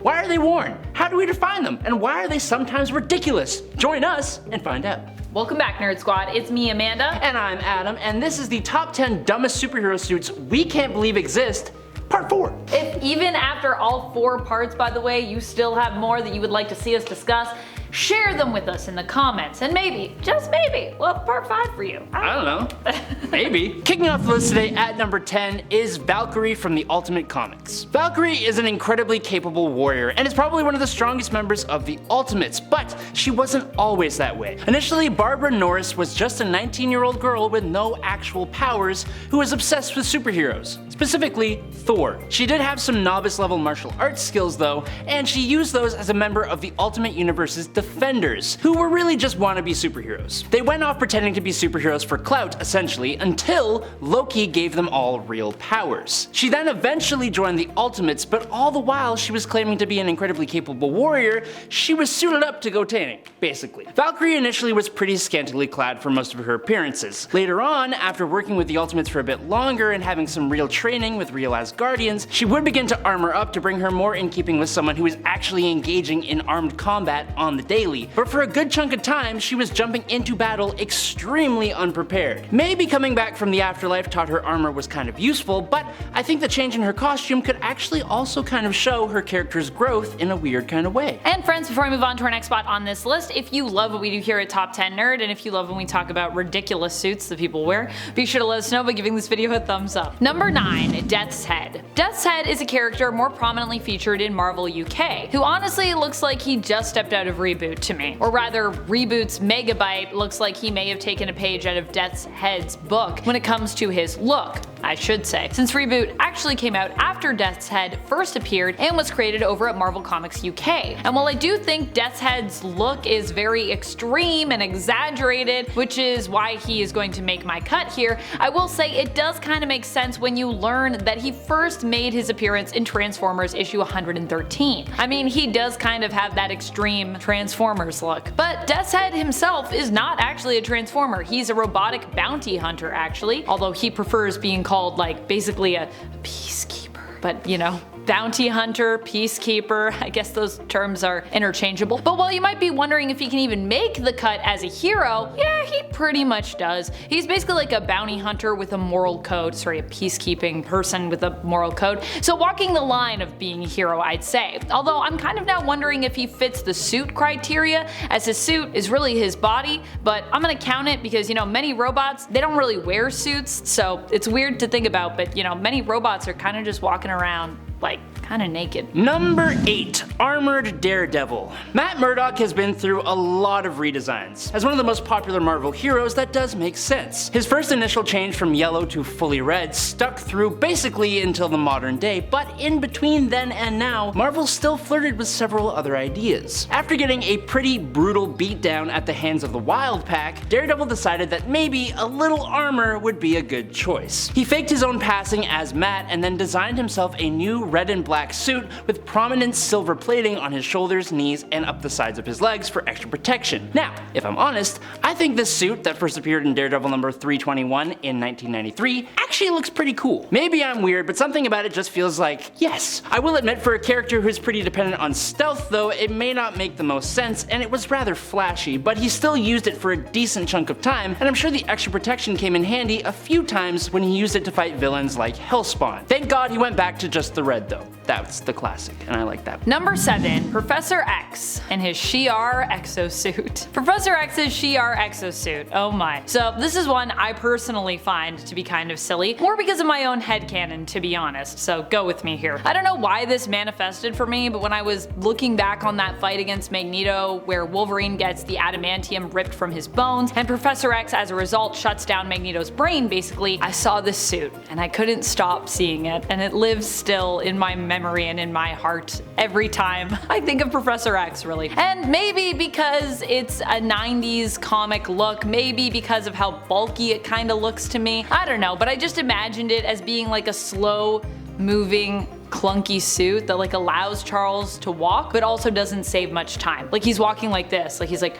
Why are they worn? How do we define them? And why are they sometimes ridiculous? Join us and find out. Welcome back, Nerd Squad. It's me, Amanda. And I'm Adam, and this is the top 10 dumbest superhero suits we can't believe exist, part 4. If even after all 4 parts, by the way, you still have more that you would like to see us discuss, share them with us in the comments, and maybe, just maybe, we'll have part 5 for you. I don't know. Maybe. Kicking off the list today at number 10 is Valyrie from the Ultimate Comics. Valyrie is an incredibly capable warrior, and is probably one of the strongest members of the Ultimates, but she wasn't always that way. Initially, Barbara Norris was just a 19-year-old girl with no actual powers who was obsessed with superheroes, specifically Thor. She did have some novice-level martial arts skills though, and she used those as a member of the Ultimate Universe's Defenders, who were really just wannabe superheroes. They went off pretending to be superheroes for clout, essentially, until Loki gave them all real powers. She then eventually joined the Ultimates, but all the while she was claiming to be an incredibly capable warrior, she was suited up to go tanning, basically. Valyrie initially was pretty scantily clad for most of her appearances. Later on, after working with the Ultimates for a bit longer and having some real training with real Asgardians, she would begin to armor up to bring her more in keeping with someone who is actually engaging in armed combat on the daily, but for a good chunk of time she was jumping into battle extremely unprepared. Maybe coming back from the afterlife taught her armor was kind of useful, but I think the change in her costume could actually also kind of show her character's growth in a weird kind of way. And friends, before we move on to our next spot on this list, if you love what we do here at Top 10 Nerd, and if you love when we talk about ridiculous suits that people wear, be sure to let us know by giving this video a thumbs up. Number 9, Death's Head. Death's Head is a character more prominently featured in Marvel UK, who honestly looks like he just stepped out of Reboot to me. Or rather, Reboot's Megabyte looks like he may have taken a page out of Death's Head's book when it comes to his look, I should say, since Reboot actually came out after Death's Head first appeared and was created over at Marvel Comics UK. And while I do think Death's Head's look is very extreme and exaggerated, which is why he is going to make my cut here, I will say it does kind of make sense when you learn that he first made his appearance in Transformers issue 113. I mean, he does kind of have that extreme Transformers look. But Death's Head himself is not actually a Transformer. He's a robotic bounty hunter actually, although he prefers being called like basically a peacekeeper. But you know, bounty hunter, peacekeeper, I guess those terms are interchangeable. But while you might be wondering if he can even make the cut as a hero, yeah, he pretty much does. He's basically like a bounty hunter with a moral code, sorry, a peacekeeping person with a moral code. So walking the line of being a hero, I'd say. Although I'm kind of now wondering if he fits the suit criteria, as his suit is really his body, but I'm gonna count it because, you know, many robots, they don't really wear suits, so it's weird to think about, but you know, many robots are kind of just walking around like kinda naked. Number 8, Armored Daredevil. Matt Murdock has been through a lot of redesigns. As one of the most popular Marvel heroes, that does make sense. His first initial change from yellow to fully red stuck through basically until the modern day, but in between then and now, Marvel still flirted with several other ideas. After getting a pretty brutal beatdown at the hands of the Wild Pack, Daredevil decided that maybe a little armor would be a good choice. He faked his own passing as Matt and then designed himself a new red and black suit with prominent silver plating on his shoulders, knees, and up the sides of his legs for extra protection. Now, if I'm honest, I think this suit that first appeared in Daredevil number 321 in 1993 actually looks pretty cool. Maybe I'm weird, but something about it just feels like yes. I will admit, for a character who's pretty dependent on stealth though, it may not make the most sense, and it was rather flashy, but he still used it for a decent chunk of time, and I'm sure the extra protection came in handy a few times when he used it to fight villains like Hellspawn. Thank God he went back to just the red though. That's the classic, and I like that. Number 7, Professor X and his Shi'ar Exosuit. Professor X's Shi'ar Exosuit, oh my. So this is one I personally find to be kind of silly, more because of my own headcanon to be honest, so go with me here. I don't know why this manifested for me, but when I was looking back on that fight against Magneto where Wolverine gets the adamantium ripped from his bones and Professor X as a result shuts down Magneto's brain basically, I saw this suit and I couldn't stop seeing it, and it lives still in my memory and in my heart every time I think of Professor X, really. And maybe because it's a 90s comic look, maybe because of how bulky it kind of looks to me, I don't know, but I just imagined it as being like a slow moving clunky suit that like allows Charles to walk but also doesn't save much time. Like he's walking like this, like he's like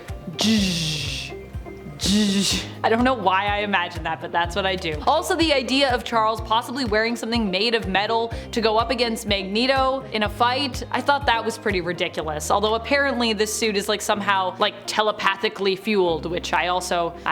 I don't know why I imagined that, but that's what I do. Also, the idea of Charles possibly wearing something made of metal to go up against Magneto in a fight, I thought that was pretty ridiculous. Although apparently this suit is like somehow like telepathically fueled, which I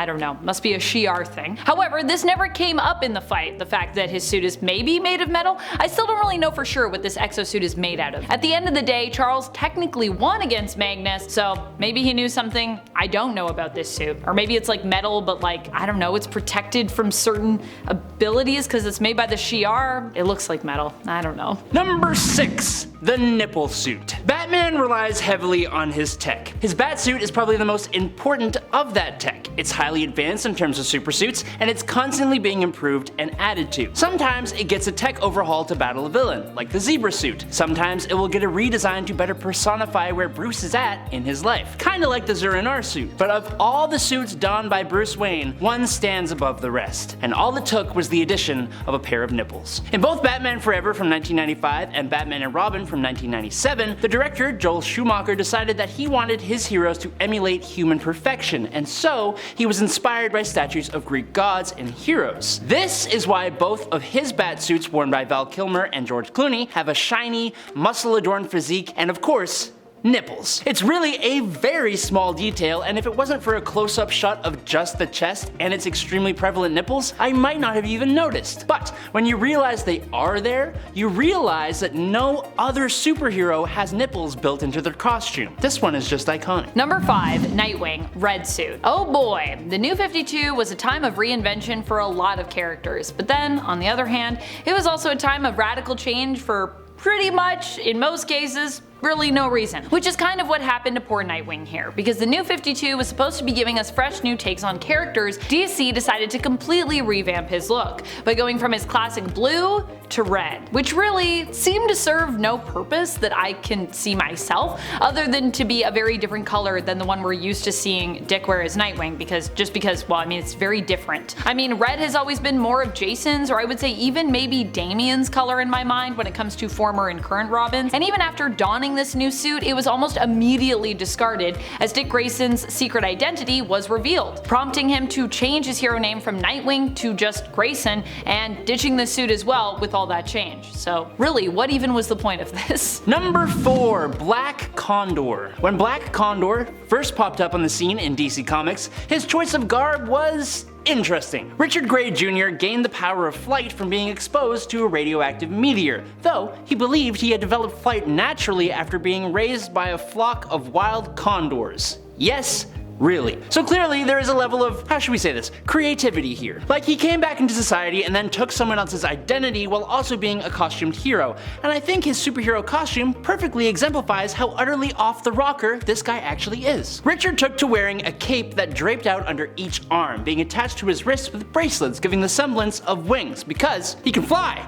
don't know, must be a Shi'ar thing. However, this never came up in the fight, the fact that his suit is maybe made of metal. I still don't really know for sure what this exosuit is made out of. At the end of the day, Charles technically won against Magnus, so maybe he knew something I don't know about this suit. Or maybe it's like metal, but like, I don't know, it's protected from certain abilities because it's made by the Shi'ar. It looks like metal. I don't know. Number 6. The nipple suit. Batman relies heavily on his tech. His Batsuit is probably the most important of that tech. It's highly advanced in terms of super suits, and it's constantly being improved and added to. Sometimes it gets a tech overhaul to battle a villain, like the zebra suit. Sometimes it will get a redesign to better personify where Bruce is at in his life. Kinda like the Zur-En-Arrh suit. But of all the suits donned by Bruce Wayne, one stands above the rest. And all it took was the addition of a pair of nipples. In both Batman Forever from 1995 and Batman and Robin from 1997, the director, Joel Schumacher, decided that he wanted his heroes to emulate human perfection, and so he was inspired by statues of Greek gods and heroes. This is why both of his Batsuits worn by Val Kilmer and George Clooney have a shiny, muscle-adorned physique and, of course, nipples. It's really a very small detail, and if it wasn't for a close-up shot of just the chest and its extremely prevalent nipples, I might not have even noticed. But when you realize they are there, you realize that no other superhero has nipples built into their costume. This one is just iconic. Number 5. Nightwing, red suit. Oh boy, the New 52 was a time of reinvention for a lot of characters, but then, on the other hand, it was also a time of radical change for pretty much, in most cases, really no reason. Which is kind of what happened to poor Nightwing here, because the New 52 was supposed to be giving us fresh new takes on characters. DC decided to completely revamp his look by going from his classic blue to red, which really seemed to serve no purpose that I can see myself, other than to be a very different color than the one we're used to seeing Dick wear as Nightwing, because well, I mean, it's very different. I mean, red has always been more of Jason's, or I would say even maybe Damian's color in my mind when it comes to former and current Robins, and even after donning this new suit, it was almost immediately discarded as Dick Grayson's secret identity was revealed, prompting him to change his hero name from Nightwing to just Grayson, and ditching the suit as well with all that change. So really, what even was the point of this? Number 4. Black Condor. When Black Condor first popped up on the scene in DC Comics, his choice of garb was interesting. Richard Grey Jr. gained the power of flight from being exposed to a radioactive meteor, though he believed he had developed flight naturally after being raised by a flock of wild condors. Yes, really. So clearly there is a level of, how should we say this, creativity here. Like, he came back into society and then took someone else's identity while also being a costumed hero, and I think his superhero costume perfectly exemplifies how utterly off the rocker this guy actually is. Richard took to wearing a cape that draped out under each arm, being attached to his wrists with bracelets giving the semblance of wings, because he can fly.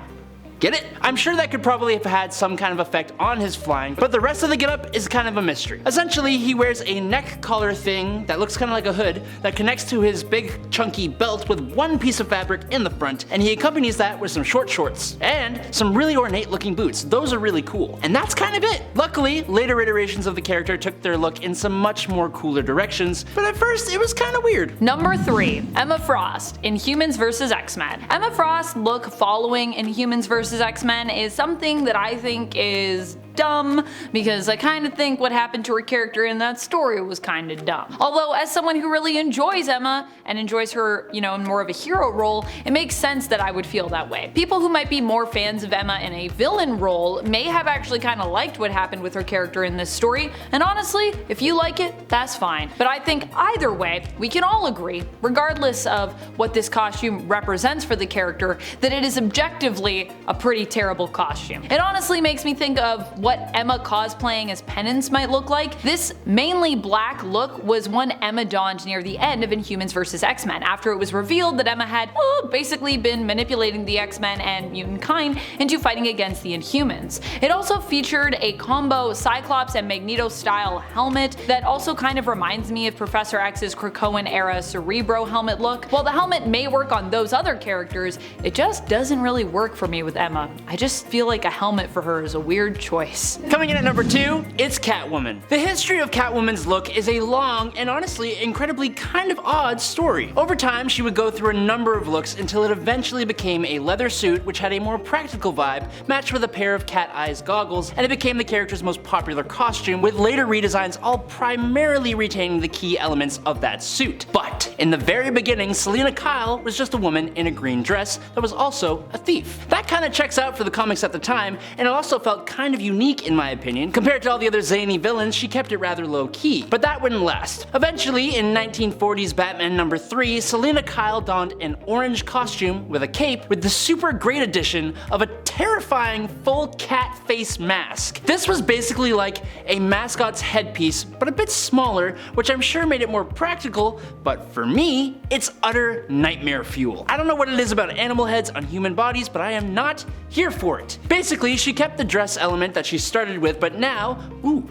Get it? I'm sure that could probably have had some kind of effect on his flying, but the rest of the getup is kind of a mystery. Essentially, he wears a neck collar thing that looks kind of like a hood that connects to his big chunky belt with one piece of fabric in the front, and he accompanies that with some short shorts and some really ornate looking boots. Those are really cool. And that's kind of it. Luckily, later iterations of the character took their look in some much more cooler directions, but at first it was kind of weird. Number 3. Emma Frost in Humans vs. X-Men. Emma Frost's look following in Humans vs. X-Men is something that I think is dumb, because I kind of think what happened to her character in that story was kind of dumb. Although, as someone who really enjoys Emma and enjoys her, in more of a hero role, it makes sense that I would feel that way. People who might be more fans of Emma in a villain role may have actually kind of liked what happened with her character in this story, and honestly, if you like it, that's fine. But I think either way, we can all agree, regardless of what this costume represents for the character, that it is objectively a pretty terrible costume. It honestly makes me think of what Emma cosplaying as Penance might look like. This mainly black look was one Emma donned near the end of Inhumans vs. X-Men, after it was revealed that Emma had basically been manipulating the X-Men and mutant kind into fighting against the Inhumans. It also featured a combo Cyclops and Magneto style helmet that also kind of reminds me of Professor X's Krakoan era Cerebro helmet look. While the helmet may work on those other characters, it just doesn't really work for me with Emma. I just feel like a helmet for her is a weird choice. face. Coming in at number 2, it's Catwoman. The history of Catwoman's look is a long and honestly incredibly kind of odd story. Over time, she would go through a number of looks until it eventually became a leather suit which had a more practical vibe matched with a pair of cat eyes goggles, and it became the character's most popular costume, with later redesigns all primarily retaining the key elements of that suit. But in the very beginning, Selina Kyle was just a woman in a green dress that was also a thief. That kind of checks out for the comics at the time, and it also felt kind of unique in my opinion. Compared to all the other zany villains, she kept it rather low key. But that wouldn't last. Eventually, in 1940s Batman number 3, Selina Kyle donned an orange costume with a cape with the super great addition of a terrifying full cat face mask. This was basically like a mascot's headpiece, but a bit smaller, which I'm sure made it more practical, but for me, it's utter nightmare fuel. I don't know what it is about animal heads on human bodies, but I am not here for it. Basically, she kept the dress element that she started with, but now,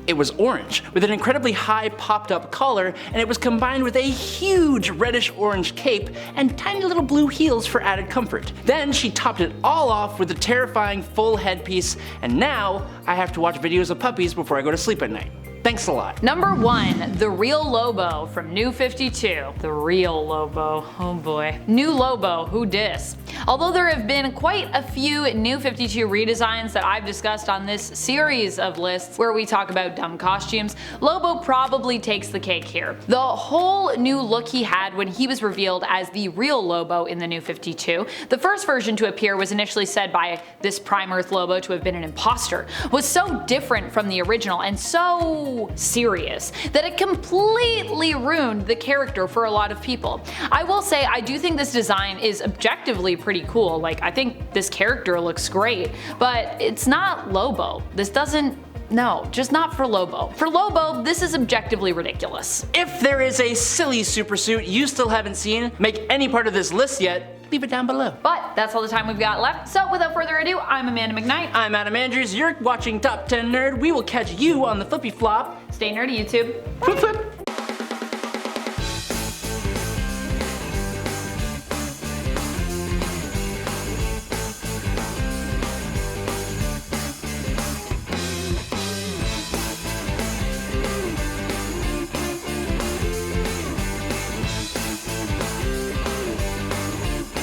it was orange, with an incredibly high popped up collar, and it was combined with a huge reddish orange cape and tiny little blue heels for added comfort. Then she topped it all off with a terrifying full headpiece, and now I have to watch videos of puppies before I go to sleep at night. Thanks a lot. Number 1, the real Lobo from New 52. The real Lobo, oh boy. New Lobo, who dis? Although there have been quite a few New 52 redesigns that I've discussed on this series of lists where we talk about dumb costumes, Lobo probably takes the cake here. The whole new look he had when he was revealed as the real Lobo in the New 52, the first version to appear was initially said by this Prime Earth Lobo to have been an imposter, was so different from the original and so serious that it completely ruined the character for a lot of people. I will say I do think this design is objectively pretty cool. Like, I think this character looks great, but it's not Lobo. This doesn't, no, just not for Lobo. For Lobo, this is objectively ridiculous. If there is a silly supersuit you still haven't seen make any part of this list yet, leave it down below. But that's all the time we've got left, so without further ado, I'm Amanda McKnight. I'm Adam Andrews, you're watching Top 10 Nerd. We will catch you on the flippy flop. Stay nerdy, YouTube.